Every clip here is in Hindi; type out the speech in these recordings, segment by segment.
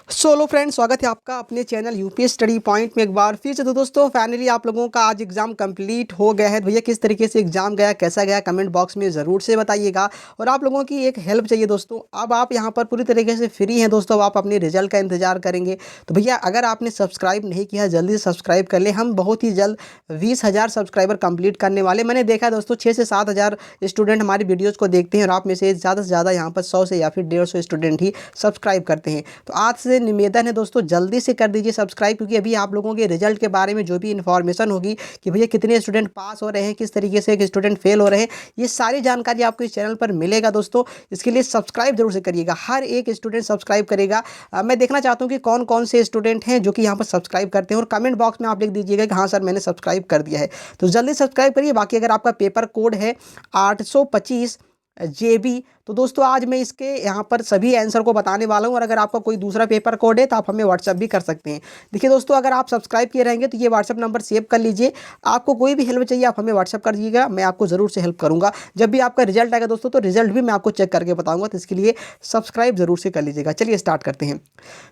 सोलो फ्रेंड, स्वागत है आपका अपने चैनल यूपीएस स्टडी पॉइंट में एक बार फिर से। तो दोस्तों फाइनली आप लोगों का आज एग्जाम कंप्लीट हो गया है। भैया किस तरीके से एग्जाम गया, कैसा गया, कमेंट बॉक्स में ज़रूर से बताइएगा। और आप लोगों की एक हेल्प चाहिए दोस्तों। अब आप यहां पर पूरी तरीके से फ्री हैं दोस्तों। अब आप अपने रिजल्ट का इंतजार करेंगे। तो भैया अगर आपने सब्सक्राइब नहीं किया है जल्दी से सब्सक्राइब कर ले। हम बहुत ही जल्द 20,000 सब्सक्राइबर कंप्लीट करने वाले। मैंने देखा दोस्तों 6 से 7,000 स्टूडेंट हमारी वीडियोज़ को देखते हैं और आप में से ज़्यादा यहाँ पर 100 से या फिर 150 स्टूडेंट ही सब्सक्राइब करते हैं। तो आज से निवेदन है दोस्तों, जल्दी से कर दीजिए सब्सक्राइब, क्योंकि अभी आप लोगों के रिजल्ट के बारे में जो भी इन्फॉर्मेशन होगी कि भैया कितने स्टूडेंट पास हो रहे हैं, किस तरीके से स्टूडेंट फेल हो रहे हैं, ये सारी जानकारी आपको इस चैनल पर मिलेगा दोस्तों। इसके लिए सब्सक्राइब जरूर से करिएगा। हर एक स्टूडेंट सब्सक्राइब करेगा। मैं देखना चाहता हूँ कि कौन कौन से स्टूडेंट हैं जो कि यहाँ पर सब्सक्राइब करते हैं, और कमेंट बॉक्स में आप लिख दीजिएगा कि हाँ सर मैंने सब्सक्राइब कर दिया है। तो जल्दी सब्सक्राइब करिए। बाकी अगर आपका पेपर कोड है 825 JB, तो दोस्तों आज मैं इसके यहाँ पर सभी आंसर को बताने वाला हूँ। और अगर आपका कोई दूसरा पेपर कोड है तो आप हमें व्हाट्सअप भी कर सकते हैं। देखिए दोस्तों, अगर आप सब्सक्राइब किए रहेंगे तो ये व्हाट्सअप नंबर सेव कर लीजिए। आपको कोई भी हेल्प चाहिए आप हमें व्हाट्सअप कर दीजिएगा, मैं आपको ज़रूर से हेल्प करूँगा। जब भी आपका रिजल्ट आएगा दोस्तों तो रिजल्ट भी मैं आपको चेक करके बताऊँगा। तो इसके लिए सब्सक्राइब जरूर से कर लीजिएगा। चलिए स्टार्ट करते हैं।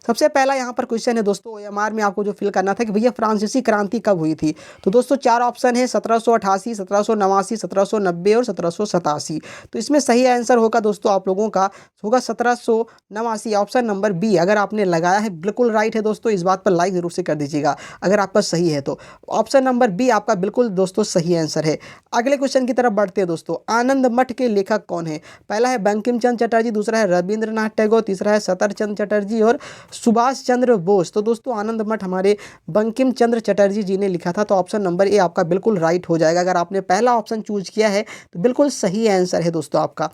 सबसे पहला यहाँ पर क्वेश्चन है दोस्तों, OMR में आपको जो फिल करना था कि भैया फ्रांसीसी क्रांति कब हुई थी। तो दोस्तों 4 ऑप्शन है, 1788, 1789, 1790 और 1787। तो इसमें सही आंसर होगा दोस्तों आप लोगों का होगा 1789, ऑप्शन नंबर बी। अगर आपने लगाया है बिल्कुल राइट है दोस्तों। इस बात पर लाइक जरूर से कर दीजिएगा अगर आपका सही है तो। ऑप्शन नंबर बी आपका बिल्कुल दोस्तों सही आंसर है। अगले क्वेश्चन की तरफ बढ़ते हैं दोस्तों। आनंद मठ के लेखक कौन है। पहला है बंकिम चंद्र चटर्जी, दूसरा है रविंद्रनाथ टैगोर, तीसरा है सतर चंद्र चटर्जी और सुभाष चंद्र बोस। तो दोस्तों आनंद मठ हमारे बंकिम चंद्र चटर्जी जी ने लिखा था। तो ऑप्शन नंबर ए आपका बिल्कुल राइट हो जाएगा। अगर आपने पहला ऑप्शन चूज किया है तो बिल्कुल सही आंसर है दोस्तों आपका।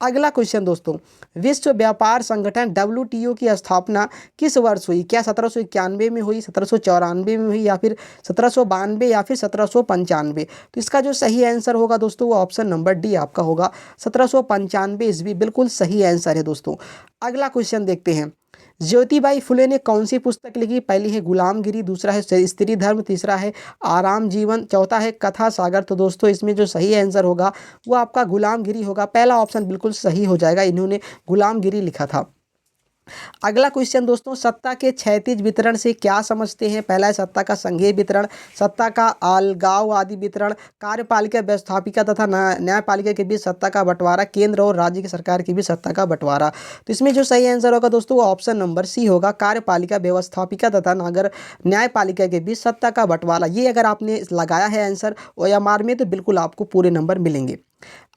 अगला क्वेश्चन दोस्तों, विश्व व्यापार संगठन WTO की स्थापना किस वर्ष हुई। क्या 1791 में हुई, 1794 में हुई, या फिर 1792 या फिर 1795। तो इसका जो सही आंसर होगा दोस्तों वो ऑप्शन नंबर डी आपका होगा, 1795 ईस्वी बिल्कुल सही आंसर है दोस्तों। अगला क्वेश्चन देखते हैं। ज्योतिबाई फुले ने कौन सी पुस्तक लिखी। पहली है गुलामगिरी, दूसरा है स्त्री धर्म, तीसरा है आराम जीवन, चौथा है कथा सागर। तो दोस्तों इसमें जो सही आंसर होगा वो आपका गुलामगिरी होगा। पहला ऑप्शन बिल्कुल सही हो जाएगा, इन्होंने गुलामगिरी लिखा था। अगला क्वेश्चन दोस्तों, सत्ता के क्षैतिज वितरण से क्या समझते हैं। पहला है सत्ता का संघीय वितरण, सत्ता का अलगाववादी वितरण, कार्यपालिका व्यवस्थापिका तथा न्यायपालिका के बीच सत्ता का बंटवारा, केंद्र और राज्य की सरकार के बीच सत्ता का बंटवारा। तो इसमें जो सही आंसर होगा दोस्तों वो ऑप्शन नंबर सी होगा, कार्यपालिका व्यवस्थापिका तथा नगर न्यायपालिका के बीच सत्ता का बंटवारा। ये अगर आपने लगाया है आंसर OMR में तो बिल्कुल आपको पूरे नंबर मिलेंगे।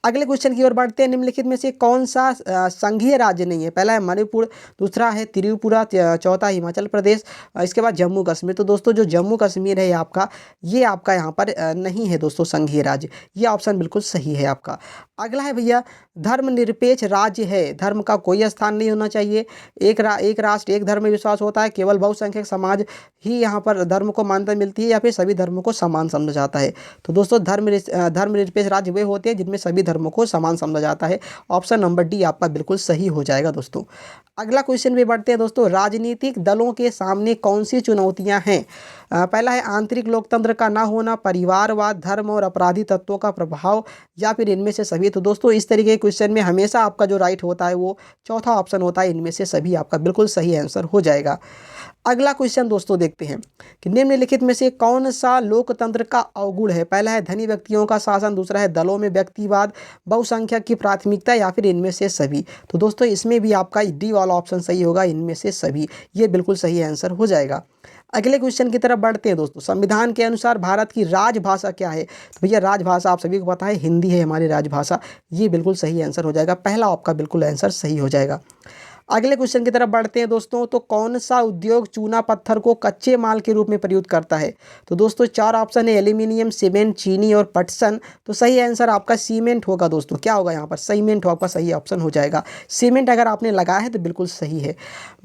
अगले क्वेश्चन की ओर बढ़ते हैं। निम्नलिखित में से कौन सा संघीय राज्य नहीं है। पहला है मणिपुर, दूसरा है त्रिपुरा, चौथा हिमाचल प्रदेश, इसके बाद जम्मू कश्मीर। तो दोस्तों जो जम्मू कश्मीर है ये आपका यहाँ पर नहीं है दोस्तों संघीय राज्य। ये ऑप्शन बिल्कुल सही है आपका। अगला है भैया, धर्मनिरपेक्ष राज्य है, धर्म का कोई स्थान नहीं होना चाहिए, एक राष्ट्र एक धर्म में विश्वास होता है, केवल बहुसंख्यक समाज ही यहाँ पर धर्म को मान्यता मिलती है, या फिर सभी धर्मों को समान समझा जाता है। तो दोस्तों धर्मनिरपेक्ष राज्य वे होते हैं जिनमें सभी धर्मों को समान समझा जाता है। ऑप्शन नंबर डी आपका बिल्कुल सही हो जाएगा दोस्तों। अगला क्वेश्चन में बढ़ते हैं दोस्तों। राजनीतिक दलों के सामने कौन सी चुनौतियां हैं। पहला है आंतरिक लोकतंत्र का ना होना, परिवारवाद, धर्म और अपराधी तत्वों का प्रभाव, या फिर इनमें से सभी। तो दोस्तों इस तरीके के क्वेश्चन में हमेशा आपका जो राइट होता है वो चौथा ऑप्शन होता है, इनमें से सभी आपका बिल्कुल सही आंसर हो जाएगा। अगला क्वेश्चन दोस्तों देखते हैं कि निम्नलिखित में से कौन सा लोकतंत्र का अवगुण है। पहला है धनी व्यक्तियों का शासन, दूसरा है दलों में व्यक्तिवाद, बहुसंख्यक की प्राथमिकता, या फिर इनमें से सभी। तो दोस्तों इसमें भी आपका डी वाला ऑप्शन सही होगा, इनमें से सभी। ये बिल्कुल सही आंसर हो जाएगा। अगले क्वेश्चन की तरफ बढ़ते हैं दोस्तों। संविधान के अनुसार भारत की राजभाषा क्या है। तो भैया राजभाषा आप सभी को पता है हिंदी है हमारी राजभाषा। ये बिल्कुल सही आंसर हो जाएगा, पहला आपका बिल्कुल आंसर सही हो जाएगा। अगले क्वेश्चन की तरफ बढ़ते हैं दोस्तों। तो कौन सा उद्योग चूना पत्थर को कच्चे माल के रूप में प्रयुक्त करता है। तो दोस्तों 4 ऑप्शन है, एल्यूमिनियम, सीमेंट, चीनी और पटसन। तो सही आंसर आपका सीमेंट होगा दोस्तों। क्या होगा यहाँ पर, सीमेंट आपका सही ऑप्शन हो जाएगा। सीमेंट अगर आपने लगाया है तो बिल्कुल सही है।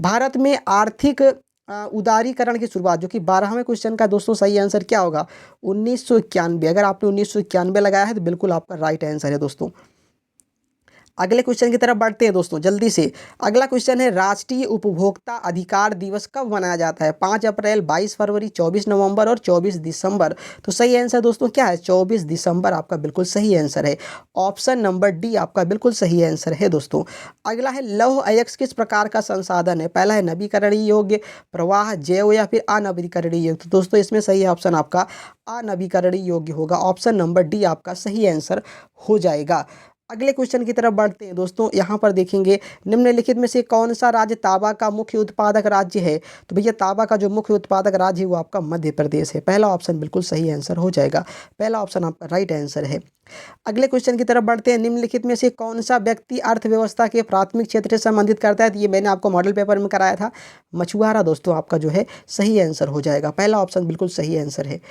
भारत में आर्थिक उदारीकरण की शुरुआत, जो कि 12वें क्वेश्चन का दोस्तों सही आंसर क्या होगा, 1991। अगर आपने 1991 लगाया है तो बिल्कुल आपका राइट आंसर है दोस्तों। अगले क्वेश्चन की तरफ बढ़ते हैं दोस्तों जल्दी से। अगला क्वेश्चन है राष्ट्रीय उपभोक्ता अधिकार दिवस कब मनाया जाता है? 5 अप्रैल, 22 फरवरी, 24 नवंबर और 24 दिसंबर। तो सही आंसर दोस्तों क्या है? 24 दिसंबर आपका बिल्कुल सही आंसर है। ऑप्शन नंबर डी आपका बिल्कुल सही आंसर है दोस्तों। अगला है लौह अयस्क किस प्रकार का संसाधन है? पहला है नवीकरणीय योग्य, प्रवाह, जैव या फिर अनवीकरणीय योग्य। तो दोस्तों इसमें सही ऑप्शन आपका अनवीकरणीय योग्य होगा। ऑप्शन नंबर डी आपका सही आंसर हो जाएगा। अगले क्वेश्चन की तरफ बढ़ते हैं दोस्तों। यहाँ पर देखेंगे निम्नलिखित में से कौन सा राज्य तांबा का मुख्य उत्पादक राज्य है? तो भैया तांबा का जो मुख्य उत्पादक राज्य है वो आपका मध्य प्रदेश है। पहला ऑप्शन बिल्कुल सही आंसर हो जाएगा। पहला ऑप्शन आपका राइट आंसर है। अगले क्वेश्चन की तरफ बढ़ते हैं। निम्नलिखित में से कौन सा व्यक्ति अर्थव्यवस्था के प्राथमिक क्षेत्र से संबंधित करता है? तो ये मैंने आपको मॉडल पेपर में कराया था। मछुआरा दोस्तों आपका जो है सही आंसर हो जाएगा। पहला ऑप्शन बिल्कुल सही आंसर है।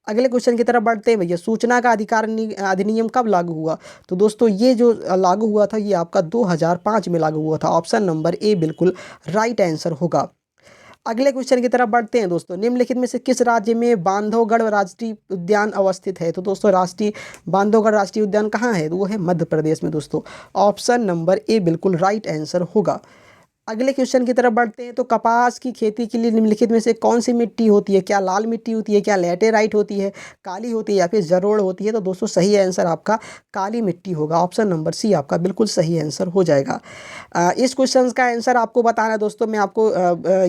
अगले क्वेश्चन की तरफ बढ़ते हैं भैया। सूचना का अधिकार अधिनियम कब लागू हुआ? तो दोस्तों ये जो लागू हुआ था ये आपका 2005 में लागू हुआ था। ऑप्शन नंबर ए बिल्कुल राइट आंसर होगा। अगले क्वेश्चन की तरफ बढ़ते हैं दोस्तों। निम्नलिखित में से किस राज्य में बांधवगढ़ राष्ट्रीय उद्यान अवस्थित है? तो दोस्तों राष्ट्रीय बांधवगढ़ राष्ट्रीय उद्यान कहाँ है? तो वो है मध्य प्रदेश में दोस्तों। ऑप्शन नंबर ए बिल्कुल राइट आंसर होगा। अगले क्वेश्चन की तरफ बढ़ते हैं। तो कपास की खेती के लिए निम्नलिखित में से कौन सी मिट्टी होती है? क्या लाल मिट्टी होती है, क्या लैटेराइट होती है, काली होती है या फिर जलोढ़ होती है? तो दोस्तों सही आंसर आपका काली मिट्टी होगा। ऑप्शन नंबर सी आपका बिल्कुल सही आंसर हो जाएगा। इस क्वेश्चन का आंसर आपको बताना है दोस्तों। मैं आपको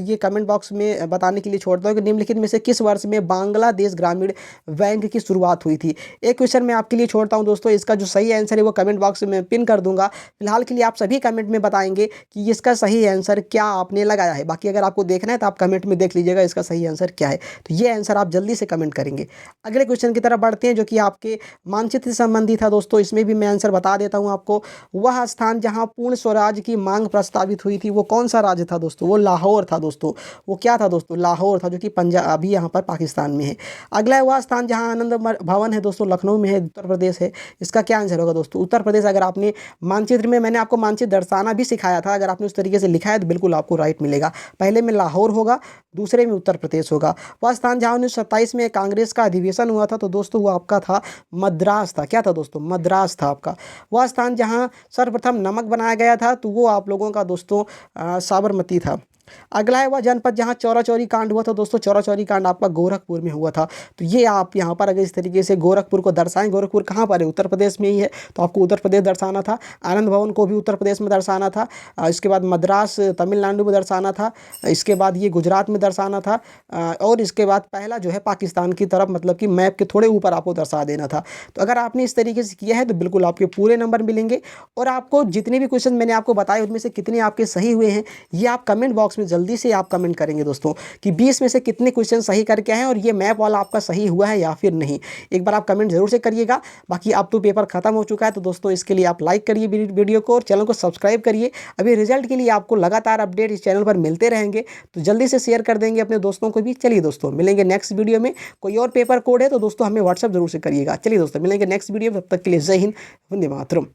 ये कमेंट बॉक्स में बताने के लिए छोड़ता हूँ कि निम्नलिखित में से किस वर्ष में बांग्लादेश ग्रामीण बैंक की शुरुआत हुई थी। एक क्वेश्चन मैं आपके लिए छोड़ता हूँ दोस्तों। इसका जो सही आंसर है वो कमेंट बॉक्स में पिन कर दूंगा। फिलहाल के लिए आप सभी कमेंट में बताएंगे कि इसका सही आंसर क्या आपने लगाया है। बाकी अगर आपको देखना है तो आप कमेंट में देख लीजिएगा इसका सही आंसर क्या है। तो ये आंसर आप जल्दी से कमेंट करेंगे। अगले क्वेश्चन की तरफ बढ़ते हैं जो कि आपके मानचित्र से संबंधित था दोस्तों। इसमें भी मैं आंसर बता देता हूं आपको। वह स्थान जहां पूर्ण स्वराज की मांग प्रस्तावित हुई थी वो कौन सा राज्य था दोस्तों? वो लाहौर था दोस्तों। वो क्या था दोस्तों? लाहौर था, जो कि पंजाब अभी यहाँ पर पाकिस्तान में है। अगला है वह स्थान जहाँ आनंद भवन है दोस्तों, लखनऊ में है, उत्तर प्रदेश है। इसका क्या आंसर होगा दोस्तों? उत्तर प्रदेश। अगर आपने मानचित्र में, मैंने आपको मानचित्र दर्शाना भी सिखाया था, अगर आपने उस तरीके से लिखा है तो बिल्कुल आपको राइट मिलेगा। पहले में लाहौर होगा, दूसरे में उत्तर प्रदेश होगा। वह स्थान जहाँ 1927 में कांग्रेस का अधिवेशन हुआ था तो दोस्तों वो आपका था मद्रास था। क्या था दोस्तों? मद्रास था आपका। वह स्थान जहाँ सर्वप्रथम नमक बनाया गया था तो वो आप लोगों का दोस्तों साबरमती था। अगला है वह जनपद जहाँ चौरा चौरी कांड हुआ था दोस्तों। चौरा चौरी कांड आपका गोरखपुर में हुआ था। तो ये आप यहाँ पर अगर इस तरीके से गोरखपुर को दर्शाएं, गोरखपुर कहाँ पर है? उत्तर प्रदेश में ही है, तो आपको उत्तर प्रदेश दर्शाना था। आनंद भवन को भी उत्तर प्रदेश में दर्शाना था। इसके बाद मद्रास तमिलनाडु में दर्शाना था। इसके बाद ये गुजरात में दर्शाना था। और इसके बाद पहला जो है पाकिस्तान की तरफ, मतलब कि मैप के थोड़े ऊपर आपको दर्शा देना था। तो अगर आपने इस तरीके से किया है तो बिल्कुल आपके पूरे नंबर मिलेंगे। और आपको जितने भी क्वेश्चन मैंने आपको बताए उनमें से कितने आपके सही हुए हैं ये आप कमेंट बॉक्स में जल्दी से आप कमेंट करेंगे दोस्तों कि 20 में से कितने क्वेश्चन सही करके आए और ये मैप वाला आपका सही हुआ है या फिर नहीं। एक बार आप कमेंट जरूर से करिएगा। बाकी अब तो पेपर खत्म हो चुका है तो दोस्तों इसके लिए आप लाइक करिए वीडियो को और चैनल को सब्सक्राइब करिए। अभी रिजल्ट के लिए आपको लगातार अपडेट इस चैनल पर मिलते रहेंगे, तो जल्दी से शेयर कर देंगे अपने दोस्तों को भी। चलिए दोस्तों मिलेंगे नेक्स्ट वीडियो में। कोई और पेपर कोड है तो दोस्तों हमें व्हाट्सअप जरूर से करिएगा। चलिए दोस्तों मिलेंगे नेक्स्ट वीडियो में। तब तक के लिए जय हिंद, वंदे मातरम।